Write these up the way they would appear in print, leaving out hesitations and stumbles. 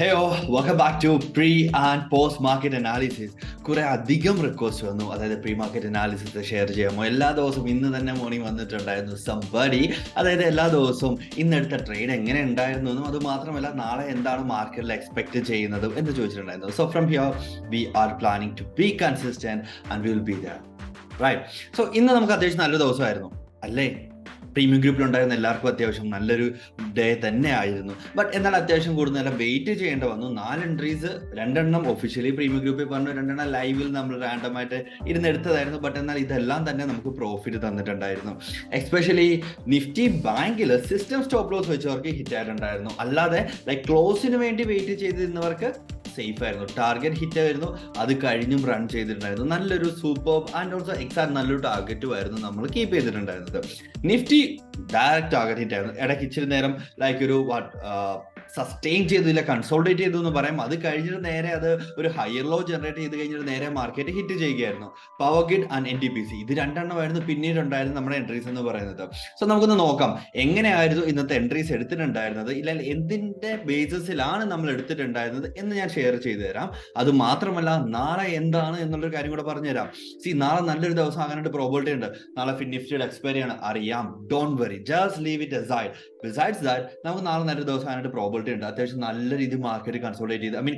Hey, welcome back to pre and post market analysis. കുറെ അധികം request വന്നു, അതായത് പ്രീ മാർക്കറ്റ് അനാലിസിസ് ഷെയർ ചെയ്യാമോ. എല്ലാ ദിവസവും ഇന്ന് തന്നെ മോർണിംഗ് വന്നിട്ടുണ്ടായിരുന്നു സംബഡി, അതായത് എല്ലാ ദിവസവും ഇന്നെടുത്ത ട്രേഡ് എങ്ങനെ ഉണ്ടായിരുന്നു എന്നും അത് മാത്രമല്ല നാളെ എന്താണ് മാർക്കറ്റിൽ എക്സ്പെക്ട് ചെയ്യുന്നതും എന്ന് ചോദിച്ചിട്ടുണ്ടായിരുന്നു. So from here we are planning to be consistent and will be there, right. So ഇന്ന് നമുക്ക് അത്യാവശ്യം നല്ലൊരു ദിവസമായിരുന്നു അല്ലേ? പ്രീമിയം ഗ്രൂപ്പിലുണ്ടായിരുന്ന എല്ലാവർക്കും അത്യാവശ്യം നല്ലൊരു ഡേ തന്നെ ആയിരുന്നു. ബട്ട് എന്നാൽ അത്യാവശ്യം കൂടുതൽ വെയിറ്റ് ചെയ്യേണ്ട വന്നു. 4 എൻട്രീസ്, 2 എണ്ണം ഒഫീഷ്യലി പ്രീമിയം ഗ്രൂപ്പിൽ പറഞ്ഞു, 2 എണ്ണം ലൈവിൽ നമ്മൾ റാൻഡമായിട്ട് ഇരുന്നെടുത്തതായിരുന്നു. ബട്ട് എന്നാൽ ഇതെല്ലാം തന്നെ നമുക്ക് പ്രോഫിറ്റ് തന്നിട്ടുണ്ടായിരുന്നു. എസ്പെഷ്യലി നിഫ്റ്റി ബാങ്കിൽ സിസ്റ്റം സ്റ്റോപ്പ് ലോസ് വെച്ചവർക്ക് ഹിറ്റ് ആയിട്ടുണ്ടായിരുന്നു. അല്ലാതെ ലൈക്ക് ക്ലോസിന് വേണ്ടി വെയിറ്റ് ചെയ്തിരുന്നവർക്ക് സേഫ് ആയിരുന്നു. ടാർഗറ്റ് ഹിറ്റ് ആയിരുന്നു, അത് കഴിഞ്ഞും റൺ ചെയ്തിട്ടുണ്ടായിരുന്നു. നല്ലൊരു സൂപ്പർ ആൻഡ് ഓൾസോ എക്സാക്ട് നല്ലൊരു ടാർഗറ്റും ആയിരുന്നു നമ്മൾ കീപ്പ് ചെയ്തിട്ടുണ്ടായിരുന്നത്. നിഫ്റ്റി ഡയറക്റ്റ് ടാർഗറ്റ് ഹിറ്റ് ആയിരുന്നു. ഇടയ്ക്ക് ഇച്ചിരി നേരം ലൈക്ക് ഒരു സസ്റ്റെയിൻ ചെയ്തില്ല, കൺസോൾട്ടേറ്റ് ചെയ്തു എന്ന് പറയാം. അത് കഴിഞ്ഞിട്ട് നേരെ അത് ഒരു ഹയർ ലോ ജനറേറ്റ് ചെയ്ത് കഴിഞ്ഞിട്ട് നേരെ മാർക്കറ്റ് ഹിറ്റ് ചെയ്യുകയായിരുന്നു. പവർ ഗ്രിഡ് ആൻഡ് NTPC ഇത് 2 എണ്ണമായിരുന്നു പിന്നീട് ഉണ്ടായിരുന്നു നമ്മുടെ എൻട്രീസ് എന്ന് പറയുന്നത്. സോ നമുക്കൊന്ന് നോക്കാം എങ്ങനെയായിരുന്നു ഇന്നത്തെ എൻട്രീസ് എടുത്തിട്ടുണ്ടായിരുന്നത്, ഇല്ല എന്തിന്റെ ബേസിസിലാണ് നമ്മൾ എടുത്തിട്ടുണ്ടായിരുന്നത് എന്ന് ഞാൻ ഷെയർ ചെയ്തു തരാം. അത് മാത്രമല്ല നാളെ എന്താണ് എന്നുള്ളൊരു കാര്യം കൂടെ പറഞ്ഞുതരാം. നാളെ നല്ലൊരു ദിവസം ആകാനായിട്ട് പ്രോബിലിറ്റി ഉണ്ട്. നാളെ നിഫ്റ്റിയുടെ എക്സ്പയറി ആണ്, അറിയാം. Don't worry, just leave it aside. Besides that നമുക്ക് നാളെ നല്ലൊരു ദിവസം ആകാനായിട്ട് പ്രോബിലിറ്റി ഉണ്ട്. അത്യാവശ്യം നല്ല രീതിയിൽ മാർക്കറ്റ്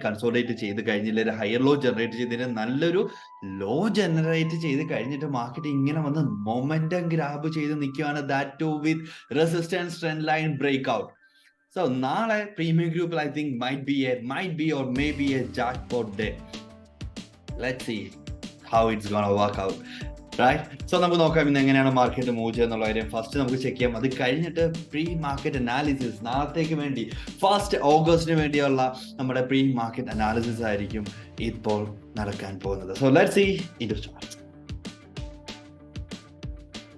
കൺസോൾട്ടേറ്റ് ചെയ്ത് കഴിഞ്ഞില്ല, ഒരു ഹയർ ലോ ജനറേറ്റ് ചെയ്തതിന് നല്ലൊരു ലോ ജനറേറ്റ് ചെയ്ത് കഴിഞ്ഞിട്ട് മാർക്കറ്റ് ഇങ്ങനെ വന്ന് മൊമെന്റം ഗ്രാബ് ചെയ്ത് നിൽക്കുകയാണ്. That too with resistance trend line break out. So നാളെ പ്രീമിയം ഗ്രൂപ്പിൽ I think might be or maybe a jackpot day. Let's see how it's gonna work out, right? So നമുക്ക് നോക്കാം ഇന്ന് എങ്ങനെയാണ് മാർക്കറ്റ് മൂവ് ചെയ്യുന്നുള്ള കാര്യം. First നമുക്ക് check ചെയ്യാം. അത് കഴിഞ്ഞിട്ട് പ്രീ മാർക്കറ്റ് അനാലിസിസ് നാളത്തേക്ക് വേണ്ടി 1 ഓഗസ്റ്റിന് വേണ്ടിയുള്ള നമ്മുടെ പ്രീ മാർക്കറ്റ് അനാലിസിസ് ആയിരിക്കും ഇപ്പോൾ നടക്കാൻ പോകുന്നത്. So let's see into charts.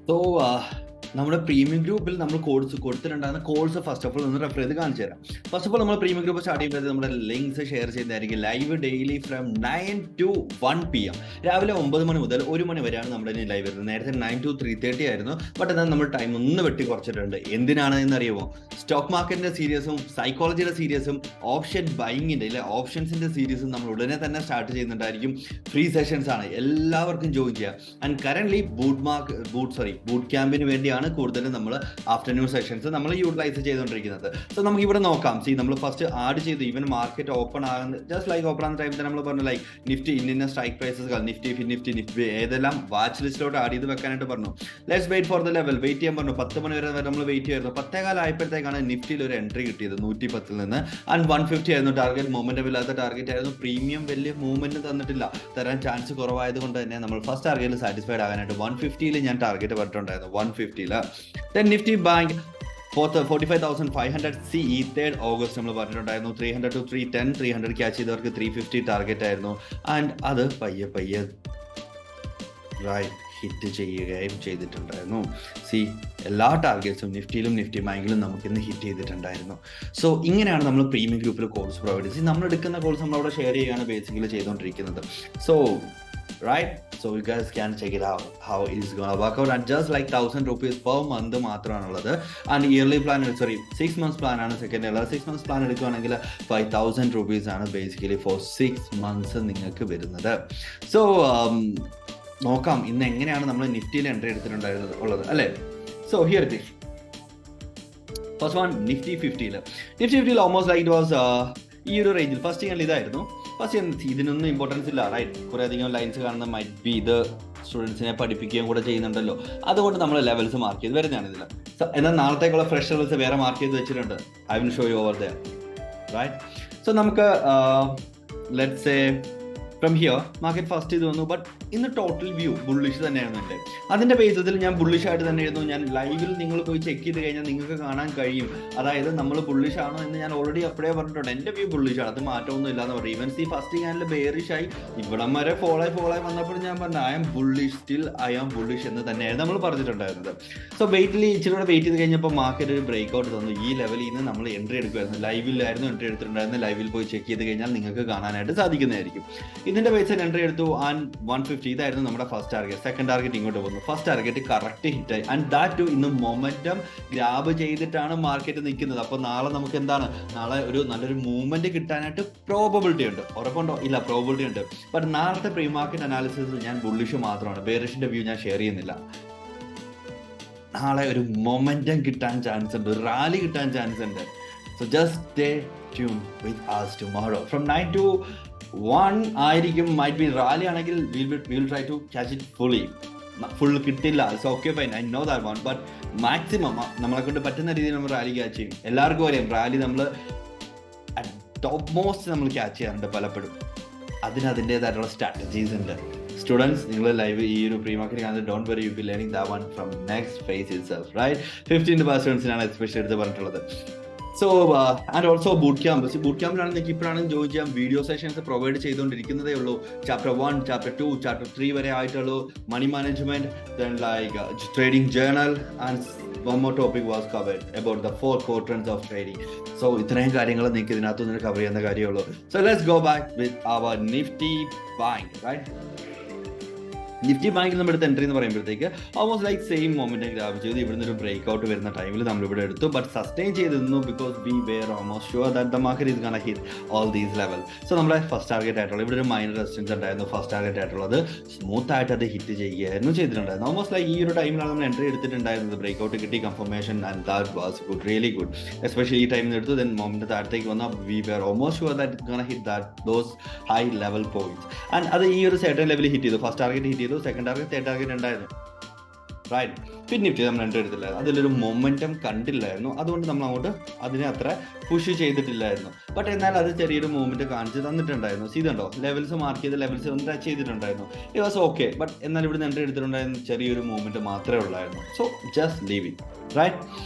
So നമ്മുടെ പ്രീമിയം ഗ്രൂപ്പിൽ നമ്മൾ കോഴ്സ് കൊടുത്തിട്ടുണ്ടാകുന്ന കോഴ്സ് ഫസ്റ്റ് ഓഫ് ഓൾ ഒന്ന് റെഫർ ചെയ്ത് കാണിച്ചു തരാം. ഫസ്റ്റ് ഓഫ് ഓൾ നമ്മൾ പ്രീമിയം ഗ്രൂപ്പ് സ്റ്റാർട്ട് ചെയ്യുമ്പോൾ നമ്മുടെ ലിങ്ക്സ് ഷെയർ ചെയ്തായിരിക്കും. Live daily from 9 to 1 PM, രാവിലെ 9 മണി മുതൽ 1 മണി വരെയാണ് നമ്മുടെ ഇനി ലൈവ് വരുന്നത്. നേരത്തെ 9 to 3:30 ആയിരുന്നു. ബട്ട് എന്നാൽ നമ്മൾ ടൈം ഒന്ന് വെട്ടി കുറച്ചിട്ടുണ്ട്. എന്തിനാണ് എന്നറിയുമോ? സ്റ്റോക്ക് മാർക്കറ്റിന്റെ സീരീസും സൈക്കോളജിയുടെ സീരീസും ഓപ്ഷൻ ബൈങ്ങിന്റെ അല്ലെ ഓപ്ഷൻസിന്റെ സീരീസും നമ്മൾ ഉടനെ തന്നെ സ്റ്റാർട്ട് ചെയ്യുന്നുണ്ടായിരിക്കും. ഫ്രീ സെഷൻസ് ആണ്, എല്ലാവർക്കും ജോയിൻ ചെയ്യാം. ആൻഡ് കറന്റ് ബൂട്ട് ക്യാമ്പിന് വേണ്ടിയാണ് കൂടുതലും നമ്മൾ ആഫ്റ്റർനൂൺ സെഷൻസ് നമ്മൾ യൂട്ടിലൈസ് ചെയ്തുകൊണ്ടിരിക്കുന്നത്. സോ നമുക്ക് ഇവിടെ നോക്കാം. നമ്മൾ ഫസ്റ്റ് ആഡ് ചെയ്തു. ഈവൻ മാർക്കറ്റ് ഓപ്പൺ ആകുന്ന ജസ്റ്റ് ലൈക്ക് ഓപ്പൺ ആകുന്ന ടൈമിൽ നമ്മൾ പറഞ്ഞു ലൈക്ക് നിഫ്റ്റി ഇന്ന സ്ട്രൈക്ക് പ്രൈസസ് നിഫ്റ്റി ഏതെല്ലാം വാച്ച് ലിസ്റ്റിലോട്ട് ആഡ് ചെയ്ത് വെക്കാനായിട്ട് പറഞ്ഞു. Let's wait for the level. Wait ചെയ്യാൻ പറഞ്ഞു. 10 മണി വരെ നമ്മൾ വെയിറ്റ് ചെയ്യായിരുന്നു. 10:15 ആയപ്പോഴത്തേക്കാണ് നിഫ്റ്റിയിൽ ഒരു എൻട്രി കിട്ടിയത് 110 നിന്ന്. ആൻഡ് 150 ആയിരുന്നു ടാർഗറ്റ്. മൊമെന്റം ഇല്ലാത്ത ടാർഗറ്റ് ആയിരുന്നു. പ്രീമിയം വലിയ മൂവ്മെന്റ് തന്നിട്ടില്ല, തരാൻ ചാൻസ് കുറവായത് കൊണ്ട് തന്നെ നമ്മൾ ഫസ്റ്റ് ടാർഗറ്റിൽ സാറ്റിസ്ഫൈഡ് ആകാനായിട്ട് 150 ഞാൻ ടാർഗറ്റ് പറഞ്ഞിട്ടുണ്ടായിരുന്നു. 150 then Nifty Bank 45,500 CE 3rd August നമ്മൾ പറഞ്ഞിട്ടുണ്ടായിരുന്നു. 300 to 310, 300 ക്യാച്ച് ചെയ്തവർക്ക് 350 ടാർഗറ്റ് ആയിരുന്നു. ആൻഡ് അത് പയ്യെ റൈറ്റ് ഹിറ്റ് ചെയ്യുകയും ചെയ്തിട്ടുണ്ടായിരുന്നു. എല്ലാ ടാർഗറ്റ്സും നിഫ്റ്റിയിലും നിഫ്റ്റി ബാങ്കിലും നമുക്ക് ഇന്ന് ഹിറ്റ് ചെയ്തിട്ടുണ്ടായിരുന്നു. സോ ഇങ്ങനെയാണ് നമ്മൾ പ്രീമിയം ഗ്രൂപ്പിൽ കോഴ്സ് പ്രൊവൈഡ് ചെയ്ത് നമ്മൾ എടുക്കുന്ന കോഴ്സ് നമ്മൾ അവിടെ ഷെയർ ചെയ്യുകയാണ് ബേസിക്കലി ചെയ്തുകൊണ്ടിരിക്കുന്നത്. So right, so you guys can check it out how it is gonna work out. And just like 1,000 rupees per month മാത്രമാണുള്ളത്. And yearly plan 6 months plan ആണ് second ഉള്ളത്. 6 months പ്ലാൻ എടുക്കുകയാണെങ്കിൽ 5,000 rupees ആണ് basically four 6 months നിങ്ങൾക്ക് വരുന്നത്. So നോക്കാം ഇന്ന് എങ്ങനെയാണ് നമ്മൾ നിഫ്റ്റിയിൽ എൻട്രി എടുത്തിട്ടുണ്ടായിരുന്നത് ഉള്ളത് അല്ലേ. So here it is. First one Nifty 50 almost like it was ഈ ഒരു റേഞ്ചിൽ. ഫസ്റ്റ് ഞാൻ ഇതായിരുന്നു. ഇതിനൊന്നും ഇമ്പോർട്ടൻസ് ഇല്ല, റൈറ്റ്. കുറേ അധികം ലൈൻസ് കാണുന്ന മൈറ്റ് ബി ഇത് സ്റ്റുഡൻസിനെ പഠിപ്പിക്കുകയും കൂടെ ചെയ്യുന്നുണ്ടല്ലോ, അതുകൊണ്ട് നമ്മൾ ലെവൽസ് മാർക്ക് ചെയ്ത് വരുന്നതാണ് ഇതിൽ. എന്നാൽ നാളത്തേക്കുള്ള ഫ്രഷ് ലെവൽസ് വേറെ മാർക്ക് ചെയ്ത് വെച്ചിട്ടുണ്ട്. I will show you over there, right. So നമുക്ക് let's say from here market first ഇത് വന്നു. ബട്ട് ഇന്ന് ടോട്ടൽ വ്യൂ ബുള്ളിഷ് തന്നെയായിരുന്നു എൻ്റെ. അതിൻ്റെ ബേസിസിൽ ഞാൻ ബുള്ളിഷ് ആയിട്ട് തന്നെ ആയിരുന്നു. ഞാൻ ലൈവിൽ നിങ്ങൾ പോയി ചെക്ക് ചെയ്ത് കഴിഞ്ഞാൽ നിങ്ങൾക്ക് കാണാൻ കഴിയും. അതായത് നമ്മൾ ബുള്ളിഷ് ആണോ എന്ന് ഞാൻ ഓൾറെഡി അപ്പോഴേ പറഞ്ഞിട്ടുണ്ട്. എൻ്റെ വ്യൂ ബുള്ളിഷ് ആണ്, അത് മാറ്റമൊന്നും ഇല്ലാന്ന് പറയും. ഈവൻ ഫസ്റ്റ് ക്യാൻഡിൽ ബെയറിഷ് ആയി ഇവിടം വരെ ഫോളോ ആയി വന്നപ്പോൾ ഞാൻ പറഞ്ഞു ഐ ആം ബുള്ളിഷ് എന്ന് തന്നെയായിരുന്നു നമ്മൾ പറഞ്ഞിട്ടുണ്ടായിരുന്നത്. സോ ഇച്ചിരി കൂടെ വെയിറ്റ് ചെയ്ത് കഴിഞ്ഞപ്പോൾ മാർക്കറ്റ് ഒരു ബ്രേക്ക് ഔട്ട് തന്നു. ഈ ലെവലിൽ നിന്ന് നമ്മൾ എൻട്രി എടുക്കുമായിരുന്നു. ലൈവിലായിരുന്നു എൻട്രി എടുത്തിട്ടുണ്ടായിരുന്നു. ലൈവിൽ പോയി ചെക്ക് ചെയ്ത് കഴിഞ്ഞാൽ നിങ്ങൾക്ക് കാണാനായിട്ട് സാധിക്കുന്നതായിരിക്കും. ഇതിന്റെ ബേസിൽ എൻട്രി എടുത്തു ആൻഡ് 150 ഇതായിരുന്നു നമ്മുടെ ഫസ്റ്റ് ടാർഗറ്റ്. സെക്കൻഡ് ടാർഗറ്റ് ഇങ്ങോട്ട് പോകുന്നു. ഫസ്റ്റ് ടാർഗറ്റ് കറക്റ്റ് ഹിറ്റായി ആൻഡ് ദാറ്റ് ടു ഇന്ന് മൊമെന്റം ഗ്രാബ് ചെയ്തിട്ടാണ് മാർക്കറ്റ് നിൽക്കുന്നത്. അപ്പോൾ നാളെ നമുക്ക് എന്താണ്, നാളെ ഒരു നല്ലൊരു മൂവ്മെന്റ് കിട്ടാനായിട്ട് പ്രോബബിലിറ്റി ഉണ്ട്. ഉറപ്പുണ്ടോ? ഇല്ല, പ്രോബിലിറ്റി ഉണ്ട്. ബട്ട് നാളത്തെ പ്രീ മാർക്കറ്റ് അനാലിസിസിൽ ഞാൻ ബുള്ളിഷ് മാത്രമാണ്, ബെയറിഷിന്റെ വ്യൂ ഞാൻ ഷെയർ ചെയ്യുന്നില്ല. നാളെ ഒരു മൊമെന്റം കിട്ടാൻ ചാൻസ് ഉണ്ട്, റാലി കിട്ടാൻ ചാൻസ് ഉണ്ട്. So just stay tune with us tomorrow from 9 to 1 ആയിരിക്കും. മൈറ്റ് ബി റാലി ആണെങ്കിൽ we'll try to catch it fully. Full കിട്ടില്ല, it's okay fine, I know that one. But maximum നമ്മളെ കൊണ്ട് പറ്റുന്ന രീതിയിൽ നമ്മൾ റാലി ക്യാച്ച് ചെയ്യും. എല്ലാവർക്കും അറിയാം റാലി നമ്മൾ ടോപ്പ് മോസ്റ്റ് നമ്മൾ ക്യാച്ച് ചെയ്യാറുണ്ട് പലപ്പോഴും. അതിൻ്റെതായിട്ടുള്ള സ്ട്രാറ്റജീസ് ഉണ്ട്. സ്റ്റുഡൻസ്, നിങ്ങൾ ലൈവ് ഈ ഒരു പ്രീ മാർക്കറ്റ് കാണുന്നത്, don't worry, you be learning that one from next phase itself, right? 15 സ്റ്റുഡൻസിനാണ് എസ്പെഷ്യലി എടുത്ത് പറഞ്ഞിട്ടുള്ളത്. So and also boot camp ക്യാമ്പിലാണ് നിങ്ങൾക്ക് ഇപ്പോഴാണ് ജോയിൻ ചെയ്യാം. വീഡിയോ സെഷൻസ് പ്രൊവൈഡ് ചെയ്തുകൊണ്ടിരിക്കുന്നതേ ഉള്ളൂ. ചാപ്റ്റർ 1, ചാപ്റ്റർ 2, ചാപ്റ്റർ 3 വരെ ആയിട്ടുള്ളൂ. Money management, then like trading journal and one more topic was covered about the 4 quadrants of trading. So ഇത്രയും കാര്യങ്ങൾ നിങ്ങൾക്ക് ഇതിനകത്ത് നിന്ന് കവർ ചെയ്യുന്ന കാര്യമുള്ളൂ. So let's go back with our nifty buying, right? Nifty ബാങ്കിൽ നമ്മൾ എടുത്ത് എൻട്രി എന്ന് പറയുമ്പോഴത്തേക്ക് almost like same moment grab ചെയ്ത് ഇവിടുന്ന് ഒരു ബ്രേക്ക് ഔട്ട് വരുന്ന ടൈമിൽ നമ്മളിവിടെ എടുത്തു. ബട്ട് സസ്റ്റെയിൻ ചെയ്തിരുന്നു because we were almost sure that the market is gonna hit all these level. So നമ്മളെ ഫസ്റ്റ് ടാർഗറ്റ് ആയിട്ടുള്ളത് ഇവിടെ ഒരു മൈനർ റെസിസ്റ്റൻസ് ഉണ്ടായിരുന്നു. ഫസ്റ്റ് ടാർഗറ്റ് ആയിട്ടുള്ളത് സ്മൂത്ത് ആയിട്ട് അത് ഹിറ്റ് ചെയ്യുകയായിരുന്നു ചെയ്തിട്ടുണ്ടായിരുന്നു. ഓൾമോസ്റ്റ് ലൈക്ക് ഈ ഒരു ടൈമിലാണ് നമ്മൾ എൻട്രി എടുത്തിട്ടുണ്ടായിരുന്നത്. ബ്രേക്ക് ഔട്ട് കിട്ടി, confirmation, and that was good, really good. Especially ഈ ടൈമിൽ എടുത്തു. ദെൻ മൊമെന്റ് താഴത്തേക്ക് വന്നാൽ we were almost sure that it gonna hit that those high level points. And അത് ഈ ഒരു സെർട്ടൺ ലെവലിൽ ഹിറ്റ് ചെയ്തു. ഫസ്റ്റ് ടാർഗറ്റ് ഹിറ്റ് ചെയ്തു, സെക്കൻഡ് ടാർഗറ്റ്, തേർഡ് ടാർഗറ്റ് ഉണ്ടായിരുന്നു, റൈറ്റ്? പിന്നെ നിഫ്റ്റി നമ്മൾ എൻട്രി എടുത്തില്ലായിരുന്നു. അതിലൊരു മൊമെന്റം കണ്ടില്ലായിരുന്നു. അതുകൊണ്ട് നമ്മൾ അങ്ങോട്ട് അതിനെ അത്ര പുഷ് ചെയ്തിട്ടില്ലായിരുന്നു. ബട്ട് എന്നാൽ അത് ചെറിയൊരു മൂവ്മെന്റ് കാണിച്ച് തന്നിട്ടുണ്ടായിരുന്നു. ഇതുണ്ടോ, ലെവൽസ് മാർക്ക് ചെയ്ത് ലെവൽസ് ഒന്ന് ടച്ച് ചെയ്തിട്ടുണ്ടായിരുന്നു. It was okay. ബട്ട് എന്നാൽ ഇവിടെ എൻട്രി എടുത്തിട്ടുണ്ടായിരുന്നു ചെറിയൊരു മൂവ്മെന്റ് മാത്രമേ ഉള്ളായിരുന്നു. So just leave it, right?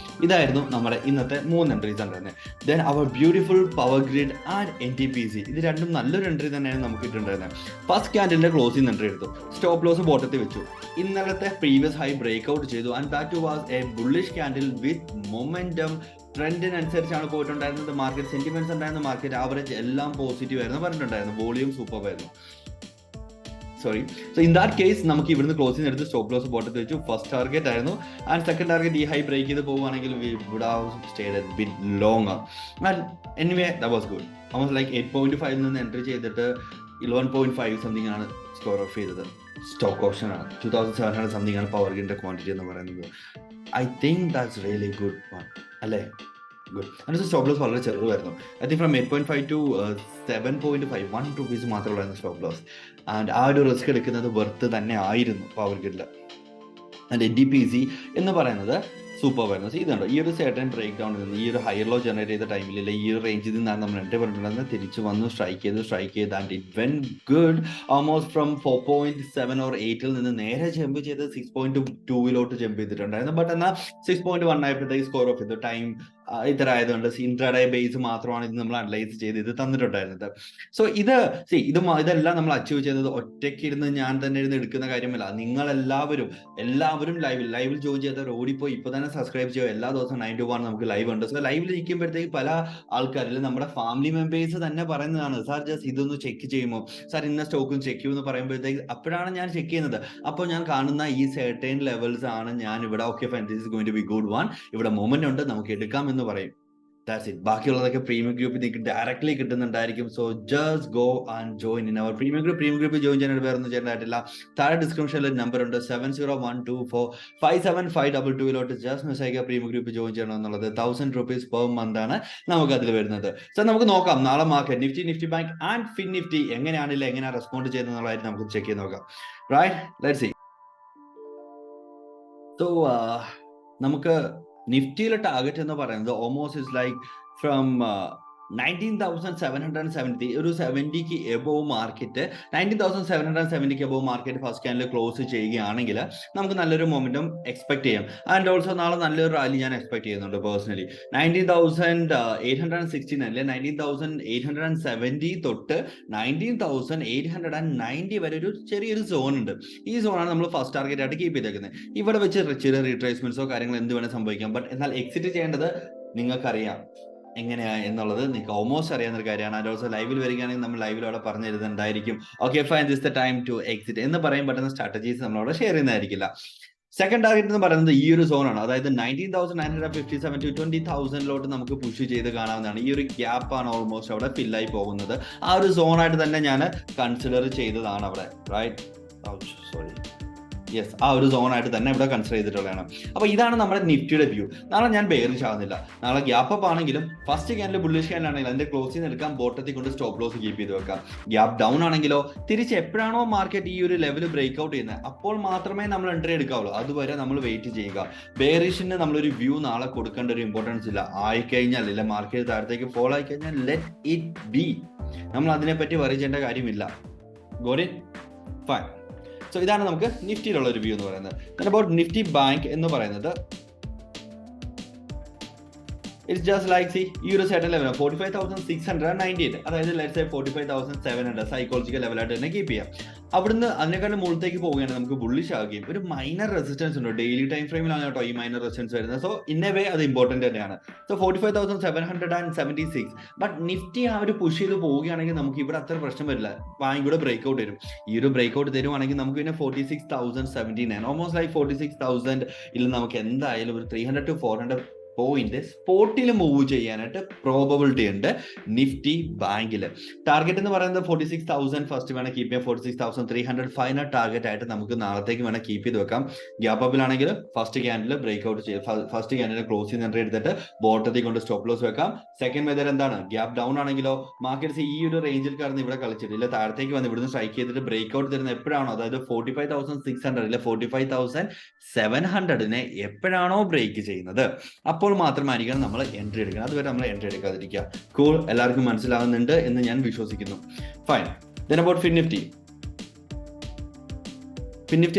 ഇതായിരുന്നു നമ്മുടെ ഇന്നത്തെ 3 എൻട്രീസ് ഉണ്ടായിരുന്നത്. Then our beautiful Power Grid and NTPC, ഇത് രണ്ടും നല്ലൊരു എൻട്രി തന്നെയാണ് നമുക്ക് ഇട്ടുണ്ടായിരുന്നത്. ഫസ്റ്റ് ക്യാൻഡിലിന്റെ ക്ലോസിംഗ് എൻട്രി എടുത്തു, സ്റ്റോപ്പ് ലോസ് ബോട്ടത്തിൽ വെച്ചു. ഇന്നലത്തെ പ്രീവിയസ് ഹൈ ബ്രേക്ക് ഔട്ട് ചെയ്തു and that was a bullish candle with momentum. ട്രെൻഡിനനുസരിച്ചാണ് പോയിട്ടുണ്ടായിരുന്നത്. മാർക്കറ്റ് സെന്റിമെന്റ്സ് ഉണ്ടായിരുന്നു, മാർക്കറ്റ് ആവറേജ് എല്ലാം പോസിറ്റീവ് ആയിരുന്നു പറഞ്ഞിട്ടുണ്ടായിരുന്നു. വോളിയം സൂപ്പർ ആയിരുന്നു. Sorry. So in that case നമുക്ക് ഇവിടുന്ന് ക്ലോസിംഗ് എടുത്ത് സ്റ്റോപ്പ് ലോസ് ബോട്ടത്തിൽ വെച്ചു. ഫസ്റ്റ് ടാർഗറ്റ് ആയിരുന്നു ആൻഡ് സെക്കൻഡ് ടാർഗറ്റ് ഈ ഹൈ ബ്രേക്ക് ചെയ്ത് പോകുവാണെങ്കിൽ we would have stayed a bit longer. And anyway that was good. Almost like 8.5 നിന്ന് എൻട്രി ചെയ്തിട്ട് 11.5 സംതിങ് ആണ് സ്കോർ ഓഫ് ചെയ്തത്. സ്റ്റോക്ക് ഓപ്ഷൻ ആണ്. 2700 സംതിങ് ആണ് പവർ ഗ്രിഡിന്റെ ക്വാണ്ടിറ്റി എന്ന് പറയുന്നത്. I think that's really good one, അല്ലേ? ഗുഡ്. അതിന് സ്റ്റോപ്പ് ലോസ് വളരെ ചെറുതായിരുന്നു. I think from 8.5 to 7.5 1 rupees മാത്രമേ ഉള്ളായിരുന്നു സ്റ്റോപ്പ് ലോസ്. ആൻഡ് ആ ഒരു റിസ്ക് എടുക്കുന്നത് വെർത്ത് തന്നെ ആയിരുന്നു പവർ ഗ്രിഡിൽ. ആൻഡ് NTPC എന്ന് പറയുന്നത് സൂപ്പർ ആയിരുന്നു. ഇതുണ്ടോ, ഈ ഒരു സെർട്ടൺ ബ്രേക്ക് ഡൗണിൽ നിന്ന് ഈ ഒരു ഹയർ ലോ ജനറേറ്റ് ചെയ്ത ടൈമിൽ ഈ ഒരു റേഞ്ചിൽ നിന്നാണ് നമ്മൾ എൻട്രി പറഞ്ഞിട്ടുണ്ടെന്ന് തിരിച്ചു വന്നു, സ്ട്രൈക്ക് ചെയ്ത് and it when good. Almost from 4.7 or 8 നിന്ന് നേരെ ജമ്പ് ചെയ്ത് 6.2 ജമ്പ് ചെയ്തിട്ടുണ്ടായിരുന്നു. ബട്ട് എന്നാൽ 6.1 ആയപ്പോഴത്തേക്ക് സ്കോർ ഓഫ് ചെയ്തു. ടൈം ഇത്ര ആയതുകൊണ്ട് ഇൻട്രാഡേ ബേസ് മാത്രമാണ് ഇത് നമ്മൾ അനലൈസ് ചെയ്ത് ഇത് തന്നിട്ടുണ്ടായിരുന്നത്. സോ ഇതെല്ലാം നമ്മൾ അച്ചീവ് ചെയ്തത് ഒറ്റയ്ക്ക് ഇരുന്ന് ഞാൻ തന്നെ ഇരുന്ന് എടുക്കുന്ന കാര്യമല്ല. നിങ്ങൾ എല്ലാവരും ലൈവിൽ ജോയിൻ ചെയ്തവർ ഓടിപ്പോയി ഇപ്പൊ തന്നെ സബ്സ്ക്രൈബ് ചെയ്യുക. എല്ലാ ദിവസവും 9 to 1 നമുക്ക് ലൈവ് ഉണ്ട്. സോ ലൈവിൽ ഇരിക്കുമ്പോഴത്തേക്ക് പല ആൾക്കാരിൽ നമ്മുടെ ഫാമിലി മെമ്പേഴ്സ് തന്നെ പറയുന്നതാണ്, സാർ ജസ്റ്റ് ഇതൊന്ന് ചെക്ക് ചെയ്യുമോ, സാർ ഇന്ന സ്റ്റോക്കും ചെക്ക് ചെയ്യുമെന്ന് പറയുമ്പോഴത്തേക്ക് അപ്പോഴാണ് ഞാൻ ചെക്ക് ചെയ്യുന്നത്. അപ്പോൾ ഞാൻ കാണുന്ന ഈ സെർട്ടൈൻ ലെവൽസ് ആണ് ഞാൻ ഇവിടെ okay fine, this is going to B good one, ഇവിടെ മൂവ്മെന്റ് ഉണ്ട്, നമുക്ക് എടുക്കാം എന്ന് പറയും. That's it. ബാക്കിയുള്ളതൊക്കെ പ്രീമിയം ഗ്രൂപ്പിൽ നിങ്ങൾക്ക് ഡയറക്ട്ലി കിട്ടുന്നുണ്ടായിരിക്കും. So just go and join in our premium ഗ്രൂപ്പിൽ ജോയിൻ ചെയ്യാനായിട്ട് വേറെ ഒന്നും ചെയ്യേണ്ടതായിട്ടില്ല. താഴെ ഡിസ്ക്രിപ്ഷനിൽ നമ്പർ ഉണ്ട് 7012457522 ജസ്റ്റ് മെസ്സേജ് അയക്കുക. പ്രീമിയം ഗ്രൂപ്പിൽ ജോയിൻ ചെയ്യണം എന്നുള്ളത് 1000 rupees പെർ മന്ത് ആണ് നമുക്ക് അതിൽ വരുന്നത്. സോ നമുക്ക് നോക്കാം നാളെ market Nifty bank and fin Nifty എങ്ങനെയാണ് റെസ്പോണ്ട് ചെയ്യുന്നത് എന്നുള്ളതായിട്ട് നമുക്ക് ചെക്ക് ചെയ്ത് നോക്കാം. Right, let's see. സോ നമുക്ക് നിഫ്റ്റിയിലെ ടാർഗറ്റ് എന്ന് പറയുന്നത് ഓൾമോസ്റ്റ് ഇസ് ലൈക്ക് ഫ്രം 19,770 ഒരു 70ക്ക് എബോവ് മാർക്കറ്റ് 19,770ക്ക് above market first candle close ചെയ്യുകയാണെങ്കിൽ നമുക്ക് നല്ലൊരു മൊമെന്റം എക്സ്പെക്ട് ചെയ്യാം. ആൻഡ് ഓൾസോ നാളെ നല്ലൊരു റാലി ഞാൻ എക്സ്പെക്ട് ചെയ്യുന്നുണ്ട് പേഴ്സണലി. 19,869 അല്ലെ 19,870 തൊട്ട് 19,890 വരെ ഒരു ചെറിയൊരു സോൺ ഉണ്ട്. ഈ സോണാണ് നമ്മൾ ഫസ്റ്റ് ടാർഗറ്റ് ആയിട്ട് കീപ്പ് ചെയ്തേക്കുന്നത്. ഇവിടെ വെച്ച് ചെറിയ റീട്രേസ്മെന്റ്സോ കാര്യങ്ങൾ എന്ത് വേണേൽ സംഭവിക്കാം. ബട്ട് എന്നാൽ എക്സിറ്റ് ചെയ്യേണ്ടത് നിങ്ങൾക്കറിയാം എങ്ങനെയാ എന്നുള്ളത് നിങ്ങൾക്ക് ഓൾമോസ്റ്റ് അറിയാവുന്ന ഒരു കാര്യമാണ്. ആൻഡ് ഓൾസോ ലൈവിൽ വരികയാണെങ്കിൽ നമ്മൾ ലൈവിൽ അവിടെ പറഞ്ഞു തരുന്നുണ്ടായിരിക്കും. Okay fine, this the time to exit എന്ന് പറയാൻ പറ്റുന്ന സ്ട്രാറ്റജീസ് നമ്മളവിടെ ഷെയർ ചെയ്യുന്നതായിരിക്കില്ല. സെക്കൻഡ് ടാർഗറ്റ് എന്ന് പറയുന്നത് ഈ ഒരു സോണാണ്. അതായത് 19,957 ടു 20,000 നമുക്ക് പുഷ് ചെയ്ത് കാണാവുന്നതാണ്. ഈ ഒരു ഗ്യാപ്പാണ് ഓൾമോസ്റ്റ് അവിടെ ഫില്ലായി പോകുന്നത്. ആ ഒരു സോണായിട്ട് തന്നെ ഞാൻ കൺസിഡർ ചെയ്തതാണ് അവിടെ, റൈറ്റ്? സോറി, യെസ്, ആ ഒരു സോണായിട്ട് തന്നെ ഇവിടെ കൺസിഡർ ചെയ്തിട്ടുള്ളതാണ്. അപ്പോൾ ഇതാണ് നമ്മുടെ നിഫ്റ്റിയുടെ വ്യൂ. നാളെ ഞാൻ ബെയറിഷ് ആവുന്നില്ല. നാളെ ഗ്യാപ്പ് അപ്പ് ആണെങ്കിലും ഫസ്റ്റ് ക്യാൻഡിൽ ബുള്ളിഷ് ക്യാൻഡിലാണെങ്കിലും അതിന്റെ ക്ലോസിൽ നിന്ന് എടുക്കാം, ബോട്ടത്തിൽ കൊണ്ട് സ്റ്റോപ്പ് ലോസ് കീപ്പ് ചെയ്ത് വെക്കാം. ഗ്യാപ്പ് ഡൗൺ ആണെങ്കിലോ തിരിച്ച് എപ്പോഴാണോ മാർക്കറ്റ് ഈ ഒരു ലെവൽ ബ്രേക്ക് ഔട്ട് ചെയ്യുന്നത് അപ്പോൾ മാത്രമേ നമ്മൾ എൻട്രി എടുക്കാവുള്ളൂ. അതുവരെ നമ്മൾ വെയിറ്റ് ചെയ്യുക. ബെയറിഷിന് നമ്മളൊരു വ്യൂ നാളെ കൊടുക്കേണ്ട ഒരു ഇമ്പോർട്ടൻസ് ഇല്ല. ആയിക്കഴിഞ്ഞാൽ ഇല്ല മാർക്കറ്റ് താഴത്തേക്ക് ഫോളോ ആയിക്കഴിഞ്ഞാൽ ലെറ്റ് ഇറ്റ് ബി. നമ്മൾ അതിനെപ്പറ്റി വറി ചെയ്യേണ്ട കാര്യമില്ല. Got it? ഫൈൻ. സോ ഇതാണ് നമുക്ക് നിഫ്റ്റിയിലുള്ള ഒരു വ്യൂ എന്ന് പറയുന്നത്. അബൌട്ട് നിഫ്റ്റി ബാങ്ക് എന്ന് പറയുന്നത് ഇറ്റ്സ് ജസ്റ്റ് ലൈക്ക് സി ഈ ഒരു സെറ്റൻ ലെവൽ 45,698, അതായത് ലെറ്റ്സ് സേ 45,700 സൈക്കോളജിക്കൽ ലെവലായിട്ട് തന്നെ കീപ്പ് ചെയ്യാം. അവിടുന്ന് അതിനെക്കാളും മുകളിലേക്ക് പോവുകയാണെങ്കിൽ നമുക്ക് ബുള്ളിഷ് ആവുകയും ഒരു മൈനർ റെസിസ്റ്റൻസ് ഉണ്ട്. ഡെയിലി ടൈം ഫ്രെയിമിലാണ് കേട്ടോ ഈ മൈനർ റെസിസ്റ്റൻസ് വരുന്നത്. സോ ഇൻ എ വേ അത് ഇമ്പോർട്ടന്റ് തന്നെയാണ്. സോ 45,776. ബട്ട് നിഫ്റ്റി ആ ഒരു പുഷ് ചെയ്ത് പോവുകയാണെങ്കിൽ നമുക്ക് ഇവിടെ അത്ര പ്രശ്നം വരില്ല. ബാങ്ക് കൂടെ ബ്രേക്ക് ഔട്ട് തരും. ഈ ഒരു ബ്രേക്ക് ഔട്ട് തരുവാണെങ്കിൽ നമുക്ക് പിന്നെ 46,079, ഓൾമോസ്റ്റ് ലൈക്ക് 46,000 നമുക്ക് എന്തായാലും ഒരു 300 to 400 പോയിന്റ് സ്പോട്ടിൽ മൂവ് ചെയ്യാനായിട്ട് പ്രോബബിലിറ്റി ഉണ്ട് നിഫ്റ്റി ബാങ്കിൽ. ടാർഗറ്റ് എന്ന് പറയുന്നത് 46,000 ഫസ്റ്റ് വേണം കീപ്പ് ചെയ്യാം. 46,300 ഫൈനൽ ടാർഗറ്റ് ആയിട്ട് നമുക്ക് നാളത്തേക്ക് വേണം കീപ്പ് ചെയ്ത് വെക്കാം. ഗ്യാപ്പ് അപ്പിലാണെങ്കിൽ ഫസ്റ്റ് ക്യാൻഡിൽ ബ്രേക്ക് ഔട്ട് ചെയ്യും. ഫസ്റ്റ് ക്യാൻഡിൽ ക്ലോസ് ചെയ്ത് എൻട്രി എടുത്തിട്ട് ബോട്ടത്തിൽ കൊണ്ട് സ്റ്റോപ്പ് ലോസ് വെക്കാം. സെക്കൻഡ് മെത്തേഡ് എന്താണ്? ഗ്യാപ്പ് ഡൗൺ ആണെങ്കിലോ മാർക്കറ്റ്സ് ഈ ഒരു റേഞ്ചിൽ കടന്ന് ഇവിടെ കളിച്ചിട്ടില്ല, താഴത്തേക്ക് വന്ന് ഇവിടുന്ന് സ്ട്രൈക്ക് ചെയ്തിട്ട് ബ്രേക്ക് ഔട്ട് തരുന്ന എപ്പോഴാണോ, അതായത് 45,600 ഇല്ല 45,700 എപ്പോഴാണോ ബ്രേക്ക് ചെയ്യുന്നത് അപ്പോൾ മാത്രമായിരിക്കണം നമ്മൾ എൻട്രി എടുക്കണം. അതുവരെ നമ്മൾ എൻട്രി എടുക്കാതിരിക്കുക. കൂൾ, എല്ലാവർക്കും മനസ്സിലാവുന്നുണ്ട് എന്ന് ഞാൻ വിശ്വസിക്കുന്നു. Fine. Then about fin Nifty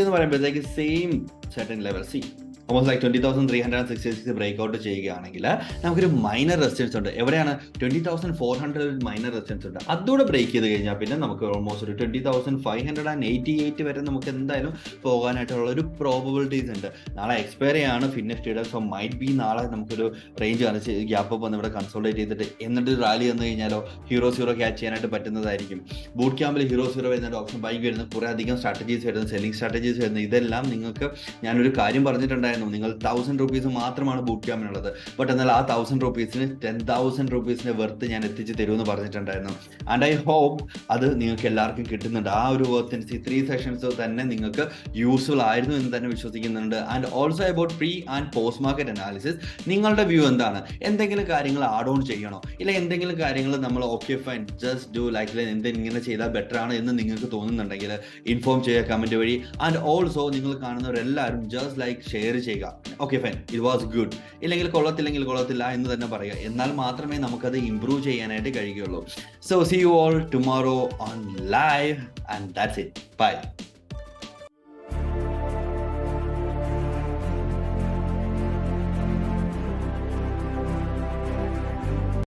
എന്ന് പറയുമ്പോഴത്തേക്ക് same certain level see almost like 20,366 break out ചെയ്യുകയാണെങ്കിൽ നമുക്കൊരു മൈനർ റെസിസ്റ്റൻസ് ഉണ്ട്. എവിടെയാണ്? 20,400 മൈനർ റെസിസ്റ്റൻസ് ഉണ്ട്. അതുകൂടെ ബ്രേക്ക് ചെയ്ത് കഴിഞ്ഞാൽ പിന്നെ നമുക്ക് ഓൾമോസ്റ്റ് ഒരു 20,588 വരെ നമുക്ക് എന്തായാലും പോകാനായിട്ടുള്ള ഒരു പ്രോബബിലിറ്റീസ് ഉണ്ട്. നാളെ എക്സ്പയറി ആണ് ഫിൻ നിഫ്റ്റിയുടെ. സോ മൈറ്റ് ബി നാളെ നമുക്കൊരു റേഞ്ച് കാണിച്ച് ഗ്യാപ്പ് അപ്പ് വന്ന് ഇവിടെ കൺസോൾട്ടേറ്റ് ചെയ്തിട്ട് എന്നിട്ട് റാലി വന്നു കഴിഞ്ഞാലോ ഹീറോ ക്യാച്ച് ചെയ്യാനായിട്ട് പറ്റുന്നതായിരിക്കും. ബൂട്ട് ക്യാമ്പിൽ ഹീറോ വരുന്നുണ്ട്, ഓപ്ഷൻ ബൈക്ക് വരുന്നു, കുറേ അധികം സ്ട്രാറ്റജീസ് വരുന്നു, സെല്ലിംഗ് സ്ട്രാറ്റജീസ് വരുന്നു. ഇതെല്ലാം നിങ്ങൾക്ക് ഞാനൊരു കാര്യം പറഞ്ഞിട്ടുണ്ടായിരുന്നു, നിങ്ങൾ 1,000 rupees മാത്രമാണ് ബൂട്ട് ക്യാമ്പിനുള്ളത്. ബട്ട് എന്നാൽ ആ 1,000 rupeesന് 10,000 rupeesന്റെ വെർത്ത് ഞാൻ എത്തിച്ച് തരുമെന്ന് പറഞ്ഞിട്ടുണ്ടായിരുന്നു. ആൻഡ് ഐ ഹോപ്പ് അത് നിങ്ങൾക്ക് എല്ലാവർക്കും കിട്ടുന്നുണ്ട്. ആ ഒരു വർത്തിന് 3 സെഷൻസ് തന്നെ നിങ്ങൾക്ക് യൂസ്ഫുൾ ആയിരുന്നു എന്ന് തന്നെ വിശ്വസിക്കുന്നുണ്ട്. And also about pre and post market analysis നിങ്ങളുടെ വ്യൂ എന്താണ്? എന്തെങ്കിലും കാര്യങ്ങൾ ആഡ് ഓൺ ചെയ്യണോ, ഇല്ല എന്തെങ്കിലും കാര്യങ്ങൾ നമ്മൾ okay fine just do like എന്തെങ്കിലും ഇങ്ങനെ ചെയ്താൽ ബെറ്റർ ആണ് എന്ന് നിങ്ങൾക്ക് തോന്നുന്നുണ്ടെങ്കിൽ ഇൻഫോം ചെയ്യുക കമന്റ് വഴി. ആൻഡ് ഓൾസോ നിങ്ങൾ കാണുന്നവരെല്ലാവരും ജസ്റ്റ് ലൈക്ക് ഷെയർ ചെയ്യുക. Okay fine, it was good, ഇല്ലെങ്കിൽ കൊള്ളത്തില്ല എന്ന് തന്നെ പറയുക. എന്നാൽ മാത്രമേ നമുക്കത് ഇംപ്രൂവ് ചെയ്യാനായിട്ട് കഴിയുകയുള്ളൂ. So see you all tomorrow on live and that's it. By.